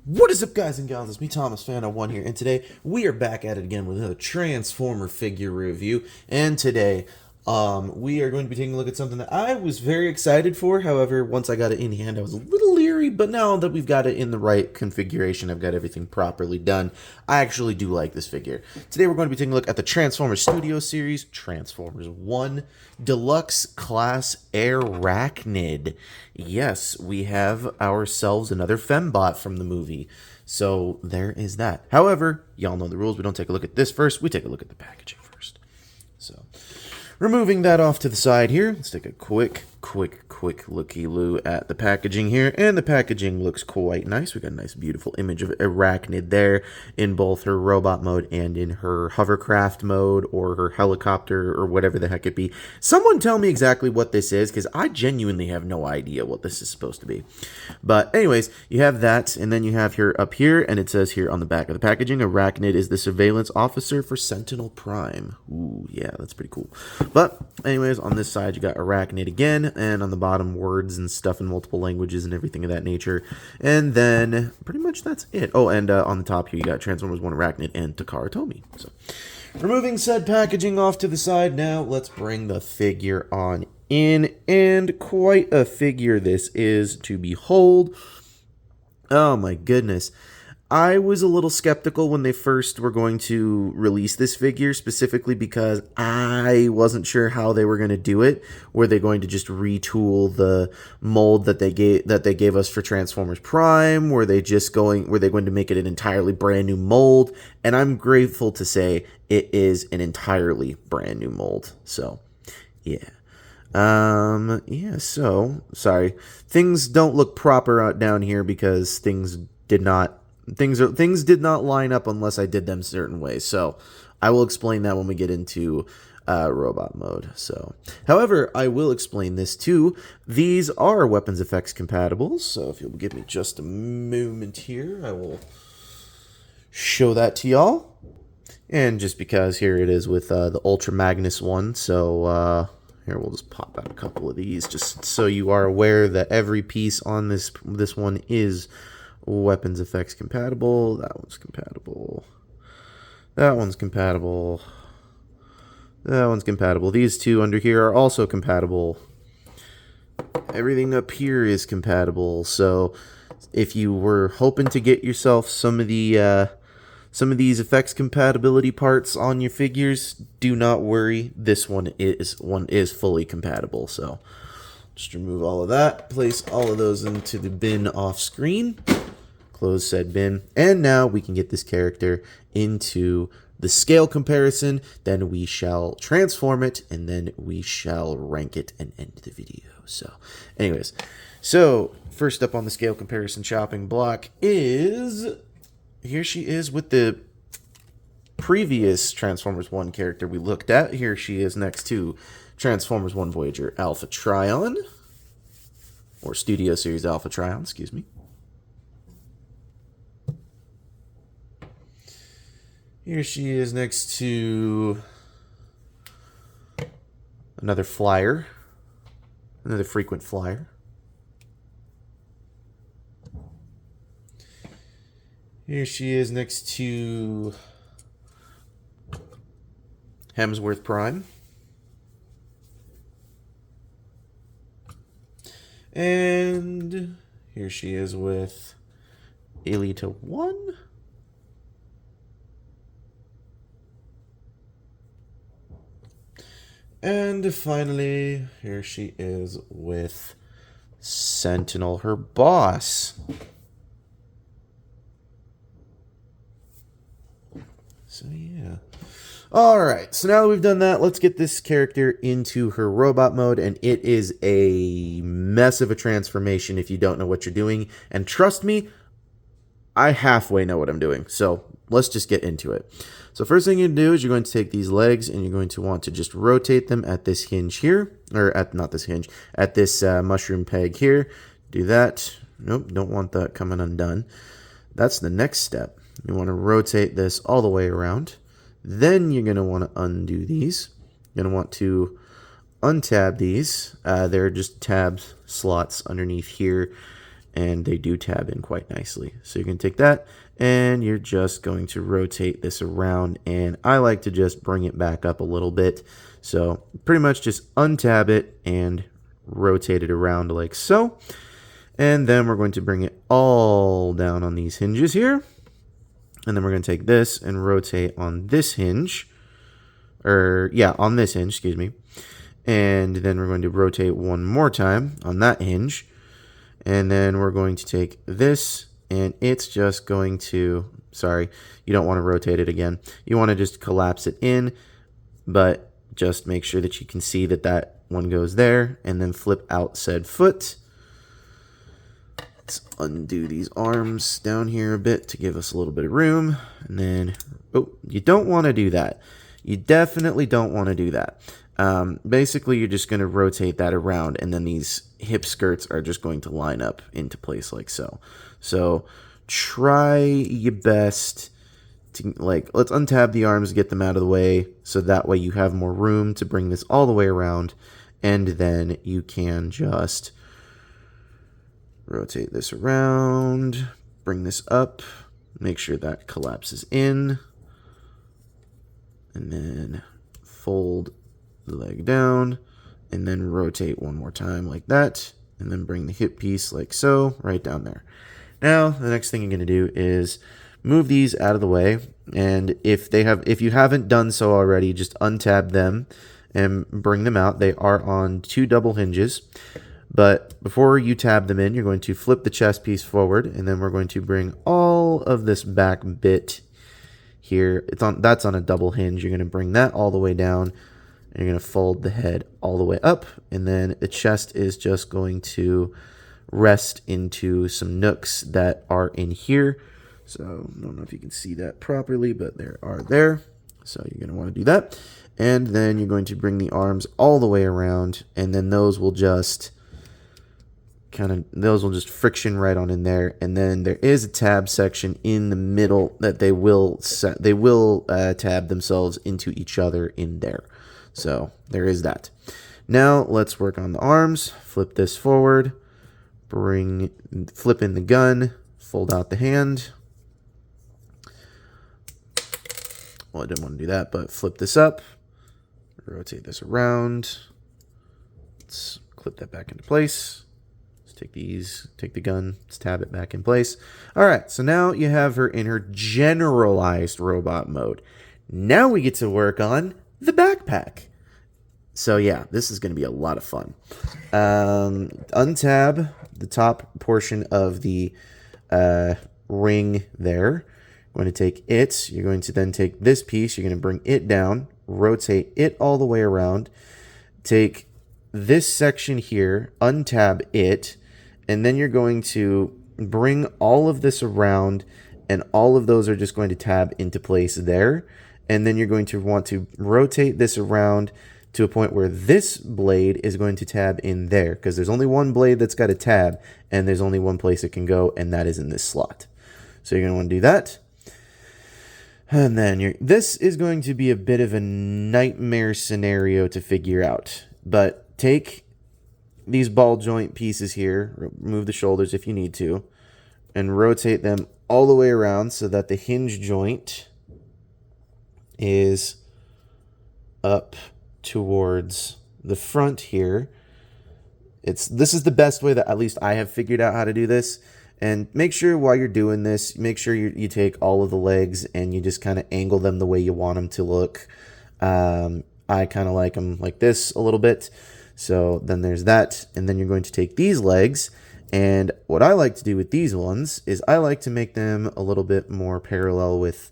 What is up, guys and gals? It's me, Thomas Fan01 here, and today we are back at it again with another Transformer figure review. And today, we are going to be taking a look at something that I was very excited for. However, once I got it in hand, I was a little leery, but now that we've got it in the right configuration, I've got everything properly done, I actually do like this figure. Today we're going to be taking a look at the Transformers Studio Series, Transformers 1 Deluxe Class Airachnid. Yes, we have ourselves another fembot from the movie. So there is that. However, y'all know the rules. We don't take a look at this first. We take a look at the packaging first. So, removing that off to the side here, let's take a quick looky-loo at the packaging here. And the packaging looks quite nice. We got a nice, beautiful image of Airachnid there in both her robot mode and in her hovercraft mode or her helicopter or whatever the heck it be. Someone tell me exactly what this is, because I genuinely have no idea what this is supposed to be. But anyways, you have that, and then you have here up here, and it says here on the back of the packaging, Airachnid is the surveillance officer for Sentinel Prime. Ooh, yeah, that's pretty cool. But anyways, on this side, you got Airachnid again, and on the bottom, words and stuff in multiple languages and everything of that nature. And then pretty much that's it. Oh, and on the top here, you got Transformers 1 Airachnid and Takara Tomy. So, removing said packaging off to the side, now let's bring the figure on in. And quite a figure this is to behold. Oh my goodness. I was a little skeptical when they first were going to release this figure, specifically because I wasn't sure how they were going to do it. Were they going to just retool the mold that they gave us for Transformers Prime? Were they going to make it an entirely brand new mold? And I'm grateful to say it is an entirely brand new mold. So, yeah. So sorry. Things don't look proper out down here because things did not line up unless I did them certain ways. So I will explain that when we get into robot mode. So, however, I will explain this too. These are weapons effects compatible. So if you'll give me just a moment here, I will show that to y'all. And just because here it is with the Ultra Magnus one. So here we'll just pop out a couple of these just so you are aware that every piece on this one is weapons effects compatible. That one's compatible. That one's compatible. That one's compatible. These two under here are also compatible. Everything up here is compatible. So if you were hoping to get yourself some of these effects compatibility parts on your figures, do not worry. This one is fully compatible. So just remove all of that. Place all of those into the bin off screen. Close said bin, and now we can get this character into the scale comparison. Then we shall transform it, and then we shall rank it and end the video. So, anyways, so first up on the scale comparison chopping block is, here she is with the previous Transformers 1 character we looked at. Here she is next to Transformers 1 Voyager Alpha Trion, or Studio Series Alpha Trion, excuse me. Here she is next to another flyer, another frequent flyer. Here she is next to Hemsworth Prime. And here she is with Elita 1. And finally, here she is with Sentinel, her boss. So, yeah. Alright, so now that we've done that, let's get this character into her robot mode. And it is a mess of a transformation if you don't know what you're doing. And trust me, I halfway know what I'm doing. So, let's just get into it. So first thing you do is you're going to take these legs and you're going to want to just rotate them at this hinge here, or at not this hinge, at this mushroom peg here. Do that. Nope, don't want that coming undone. That's the next step. You want to rotate this all the way around. Then you're going to want to undo these. You're going to want to untab these. They're just tab slots underneath here. and they do tab in quite nicely. So you can take that and you're just going to rotate this around, and I like to just bring it back up a little bit. So pretty much just untab it and rotate it around like so. And then we're going to bring it all down on these hinges here. And then we're going to take this and rotate on this hinge. On this hinge, excuse me. And then we're going to rotate one more time on that hinge. And then we're going to take this, and it's just going to, sorry, you don't want to rotate it again. You want to just collapse it in, but just make sure that you can see that that one goes there, and then flip out said foot. Let's undo these arms down here a bit to give us a little bit of room. And then, oh, you don't want to do that. You definitely don't want to do that. Basically, you're just going to rotate that around, and then these hip skirts are just going to line up into place like so. So try your best to, like, let's untab the arms, get them out of the way, so that way you have more room to bring this all the way around, and then you can just rotate this around, bring this up, make sure that collapses in, and then fold the leg down, and then rotate one more time like that, and then bring the hip piece like so right down there. Now the next thing you're going to do is move these out of the way, and if you haven't done so already, just untab them and bring them out. They are on 2 double hinges, but before you tab them in, you're going to flip the chest piece forward, and then we're going to bring all of this back bit here. That's on a double hinge. You're going to bring that all the way down, and you're going to fold the head all the way up, and then the chest is just going to rest into some nooks that are in here. So I don't know if you can see that properly, but there are there. So you're going to want to do that. And then you're going to bring the arms all the way around, and then those will just friction right on in there. And then there is a tab section in the middle that they will tab themselves into each other in there. So there is that. Now let's work on the arms. Flip this forward, flip in the gun, fold out the hand. Well, I didn't want to do that, but flip this up, rotate this around. Let's clip that back into place. Let's take the gun, let's tab it back in place. All right, so now you have her in her generalized robot mode. Now we get to work on the backpack. So yeah, this is going to be a lot of fun. Untab the top portion of the ring there. You're going to take it. You're going to then take this piece. You're going to bring it down, rotate it all the way around. Take this section here, untab it, and then you're going to bring all of this around, and all of those are just going to tab into place there. And then you're going to want to rotate this around to a point where this blade is going to tab in there, because there's only one blade that's got a tab, and there's only one place it can go, and that is in this slot. So you're going to want to do that. And then this is going to be a bit of a nightmare scenario to figure out. But take these ball joint pieces here, remove the shoulders if you need to, and rotate them all the way around so that the hinge joint is up towards the front here. This is the best way that at least I have figured out how to do this. And make sure while you're doing this, make sure you take all of the legs and you just kind of angle them the way you want them to look. I kind of like them like this a little bit. So then there's that. And then you're going to take these legs. And what I like to do with these ones is I like to make them a little bit more parallel with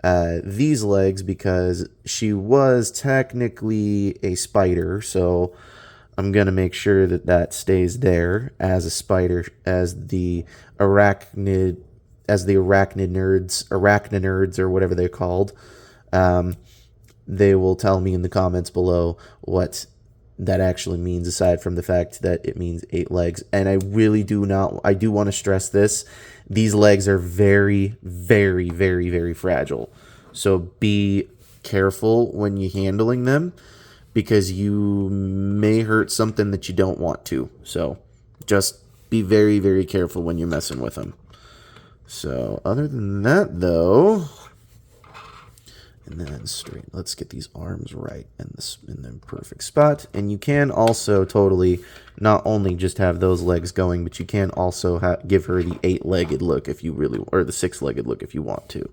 these legs, because she was technically a spider. So I'm going to make sure that that stays there as a spider, as the arachnid nerds, or whatever they're called. They will tell me in the comments below what that actually means, aside from the fact that it means 8 legs. And I do want to stress this. These legs are very, very, very, very fragile. So be careful when you're handling them, because you may hurt something that you don't want to. So just be very, very careful when you're messing with them. So other than that, though, and then straight, let's get these arms right in the perfect spot. And you can also totally not only just have those legs going, but you can also give her the 8-legged look if you really, or the 6-legged look if you want to.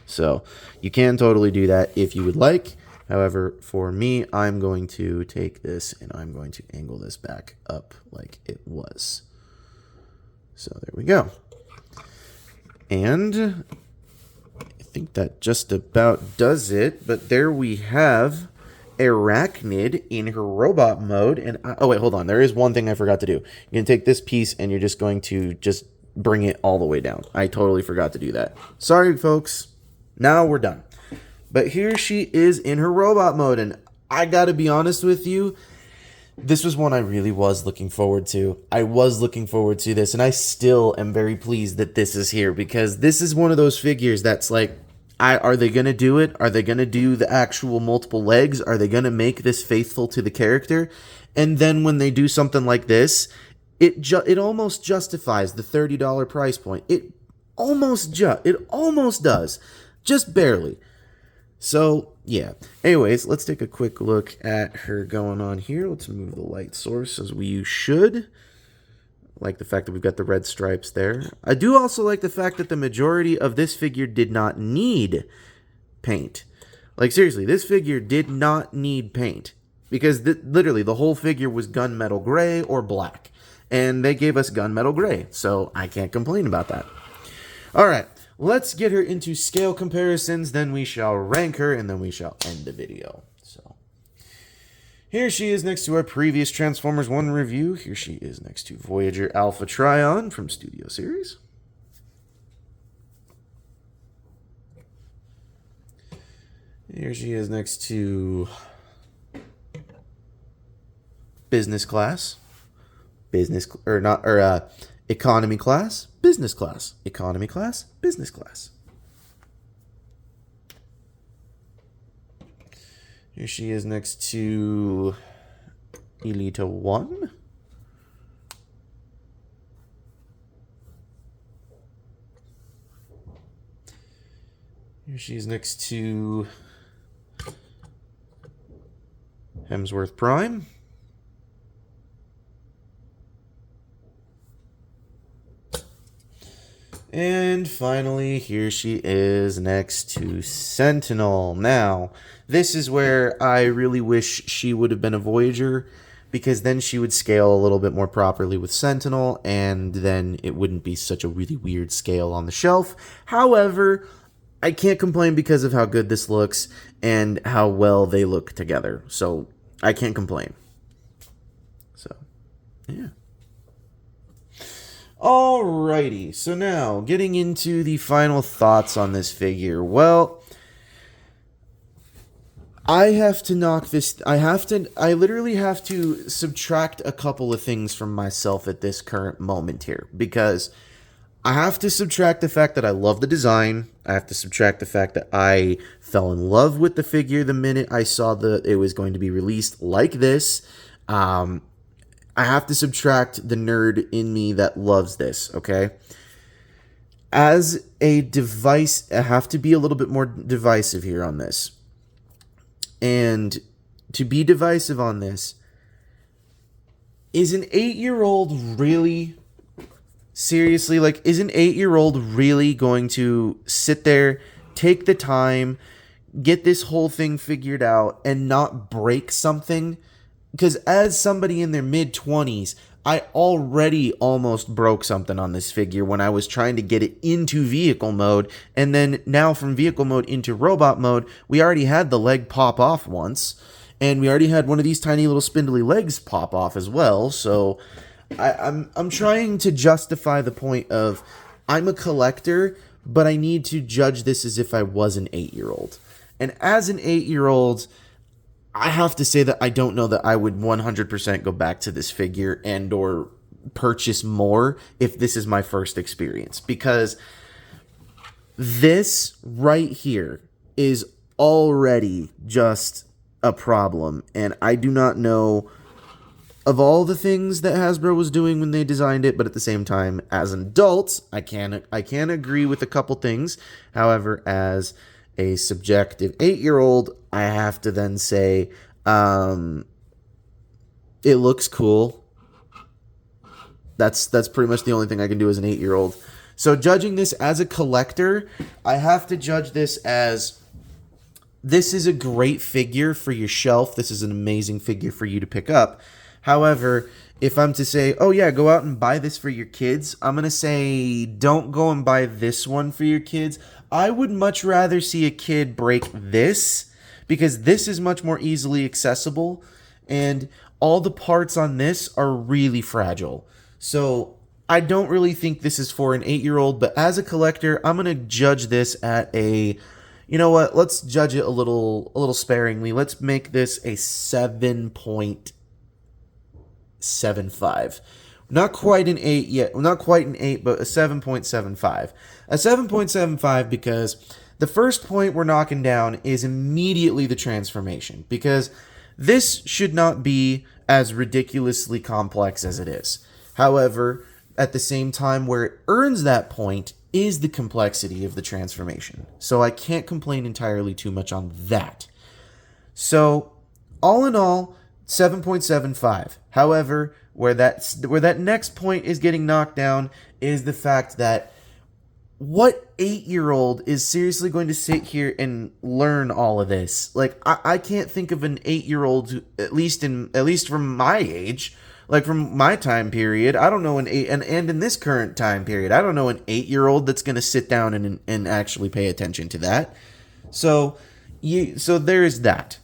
So you can totally do that if you would like. However, for me, I'm going to take this and I'm going to angle this back up like it was. So there we go. And I think that just about does it. But there we have Airachnid in her robot mode. And oh, wait, hold on. There is one thing I forgot to do. You're going to take this piece and you're just going to just bring it all the way down. I totally forgot to do that. Sorry, folks. Now we're done. But here she is in her robot mode. And I got to be honest with you. This was one I really was looking forward to. I was looking forward to this, and I still am very pleased that this is here, because this is one of those figures that's like, are they going to do it? Are they going to do the actual multiple legs? Are they going to make this faithful to the character? And then when they do something like this, it almost justifies the $30 price point. It almost does. Just barely. So, yeah. Anyways, let's take a quick look at her going on here. Let's move the light source as we should. I like the fact that we've got the red stripes there. I do also like the fact that the majority of this figure did not need paint. Like, seriously, this figure did not need paint. Because literally, the whole figure was gunmetal gray or black. And they gave us gunmetal gray. So, I can't complain about that. Alright. Let's get her into scale comparisons, then we shall rank her, and then we shall end the video. So, here she is next to our previous Transformers 1 review. Here she is next to Voyager Alpha Trion from Studio Series. Here she is next to Business Class. Economy class, business class, economy class, business class. Here she is next to Elita 1. Here she is next to Hemsworth Prime. And finally, here she is next to Sentinel. Now, this is where I really wish she would have been a Voyager, because then she would scale a little bit more properly with Sentinel, and then it wouldn't be such a really weird scale on the shelf. However, I can't complain because of how good this looks and how well they look together. So, I can't complain. So, yeah. Alrighty, so now, getting into the final thoughts on this figure. Well, I literally have to subtract a couple of things from myself at this current moment here, because I have to subtract the fact that I love the design. I have to subtract the fact that I fell in love with the figure the minute I saw that it was going to be released like this. I have to subtract the nerd in me that loves this, okay? As a device, I have to be a little bit more divisive here on this. And to be divisive on this, is an 8-year-old really, seriously, like, is an 8-year-old really going to sit there, take the time, get this whole thing figured out, and not break something? Because as somebody in their mid-20s, I already almost broke something on this figure when I was trying to get it into vehicle mode. And then now from vehicle mode into robot mode, we already had the leg pop off once. And we already had one of these tiny little spindly legs pop off as well. So I'm trying to justify the point of, I'm a collector, but I need to judge this as if I was an 8-year-old. And as an 8-year-old, I have to say that I don't know that I would 100% go back to this figure and or purchase more if this is my first experience. Because this right here is already just a problem. And I do not know of all the things that Hasbro was doing when they designed it, but at the same time, as an adult, I can agree with a couple things. However, as a subjective 8-year-old, I have to then say, it looks cool. That's pretty much the only thing I can do as an 8-year-old. So judging this as a collector, I have to judge this as, this is a great figure for your shelf. This is an amazing figure for you to pick up. However, if I'm to say, oh yeah, go out and buy this for your kids, I'm going to say, don't go and buy this one for your kids. I would much rather see a kid break this, because this is much more easily accessible, and all the parts on this are really fragile. So I don't really think this is for an 8-year-old, but as a collector, I'm going to judge this at a, you know what, let's judge it a little sparingly. Let's make this a 7.75. Not quite an 8 yet. Not quite an 8, but a 7.75. A 7.75 because the first point we're knocking down is immediately the transformation, because this should not be as ridiculously complex as it is. However, at the same time, where it earns that point is the complexity of the transformation. So I can't complain entirely too much on that. So all in all, 7.75. However, where that next point is getting knocked down is the fact that what 8-year-old is seriously going to sit here and learn all of this? Like, I can't think of an 8-year-old, at least from my age, like from my time period. I don't know and in this current time period, I don't know an 8-year-old that's going to sit down and actually pay attention to that. So there is that.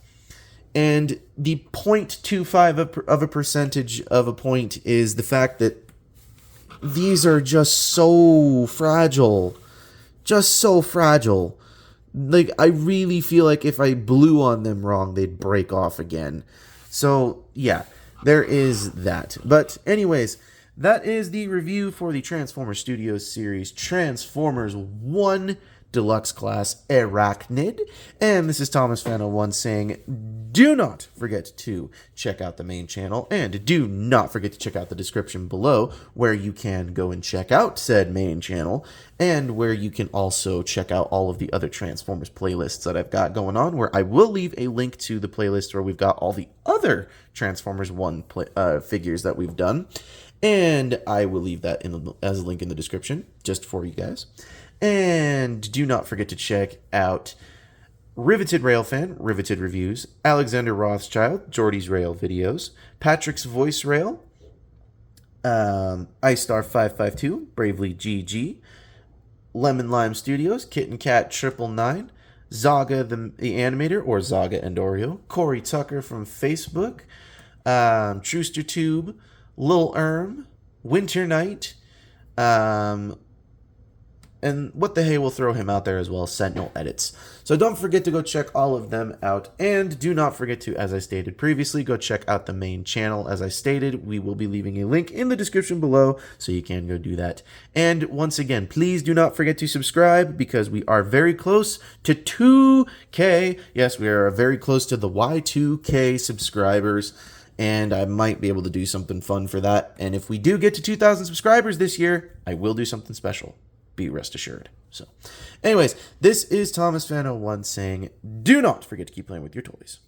And the 0.25 of a percentage of a point is the fact that these are just so fragile. Just so fragile. Like, I really feel like if I blew on them wrong, they'd break off again. So, yeah, there is that. But anyways, that is the review for the Transformers Studios series Transformers 1 Deluxe Class Airachnid. And this is Thomas Fan01 saying, do not forget to check out the main channel, and do not forget to check out the description below, where you can go and check out said main channel, and where you can also check out all of the other Transformers playlists that I've got going on, where I will leave a link to the playlist where we've got all the other Transformers 1 figures that we've done, and I will leave that as a link in the description, just for you guys. And do not forget to check out Riveted Railfan, Riveted Reviews, Alexander Rothschild, Jordy's Rail Videos, Patrick's Voice Rail, iStar552, Bravely GG, Lemon Lime Studios, Kitten Cat 999, Zaga the Animator, or Zaga and Oreo, Corey Tucker from Facebook, Truster Tube, Lil Winter Night, and what the hey, we'll throw him out there as well, Sentinel Edits. So don't forget to go check all of them out. And do not forget to, as I stated previously, go check out the main channel. As I stated, we will be leaving a link in the description below, so you can go do that. And once again, please do not forget to subscribe, because we are very close to 2K. Yes, we are very close to the Y2K subscribers. And I might be able to do something fun for that. And if we do get to 2,000 subscribers this year, I will do something special. Be rest assured. So, anyways, this is Thomas Fan01 saying, do not forget to keep playing with your toys.